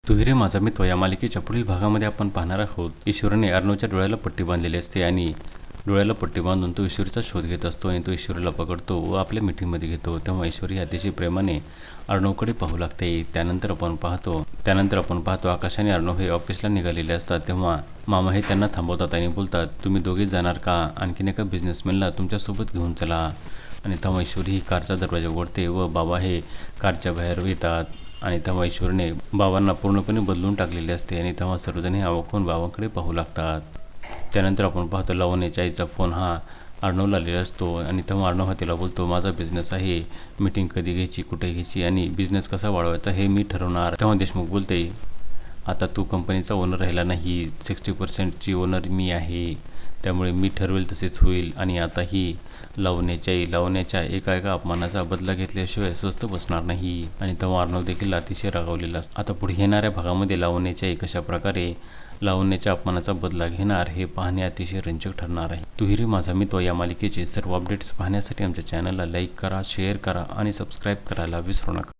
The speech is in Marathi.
तू रे माझा मित्र या मालिकेच्या पुढील भागामध्ये आपण पाहणार आहोत. ईश्वरीने अर्णवच्या डोळ्याला पट्टी बांधलेली असते आणि डोळ्याला पट्टी बांधून तो ईश्वरीचा शोध घेत असतो आणि तो ईश्वरीला पकडतो व आपल्या मिठीमध्ये घेतो. तेव्हा ईश्वरी अतिशय प्रेमाने अर्णवकडे पाहू लागते. त्यानंतर आपण पाहतो आकाश आणि अर्णव हे ऑफिसला निघालेले असतात. तेव्हा मामा हे त्यांना थांबवतात आणि बोलतात, तुम्ही दोघे जाणार का? आणखीन एका बिझनेसमॅनला तुमच्यासोबत घेऊन चला. आणि तेव्हा ईश्वरी ही कारचा दरवाजा उघडते व बाबा हे कारच्या बाहेर येतात. आणि तेव्हा ईश्वरीने बाबांना पूर्णपणे बदलून टाकलेले असते आणि तेव्हा सर्वजण हे अवाक होऊन बाबांकडे पाहू लागतात. त्यानंतर आपण पाहतो लावण्याच्या आईचा फोन हा अर्णवला आलेला असतो आणि तेव्हा अर्णव हा तिला बोलतो, माझा बिझनेस आहे, मीटिंग कधी घ्यायची, कुठे घ्यायची आणि बिझनेस कसा वाढवायचा हे मी ठरवणार. तेव्हा देशमुख बोलते, आता तू कंपनीचा ओनर राहिला नाही, 60%ची ओनर मी आहे, त्यामुळे मी ठरवेल तसेच होईल. आणि आता ही लावण्याच्या एका अपमानाचा बदला घेतल्याशिवाय स्वस्थ बसणार नाही. आणि तेव्हा अर्णव देखील अतिशय रागावलेला असतो. आता पुढे येणाऱ्या भागामध्ये लावण्याच्या कशा प्रकारे लावण्याच्या अपमानाचा बदला घेणार हे पाहणे अतिशय रंजक ठरणार आहे. तू रे माझा मित्र या मालिकेचे सर्व अपडेट्स पाहण्यासाठी आमच्या चॅनलला लाईक करा, शेअर करा आणि सबस्क्राईब करायला विसरू नका.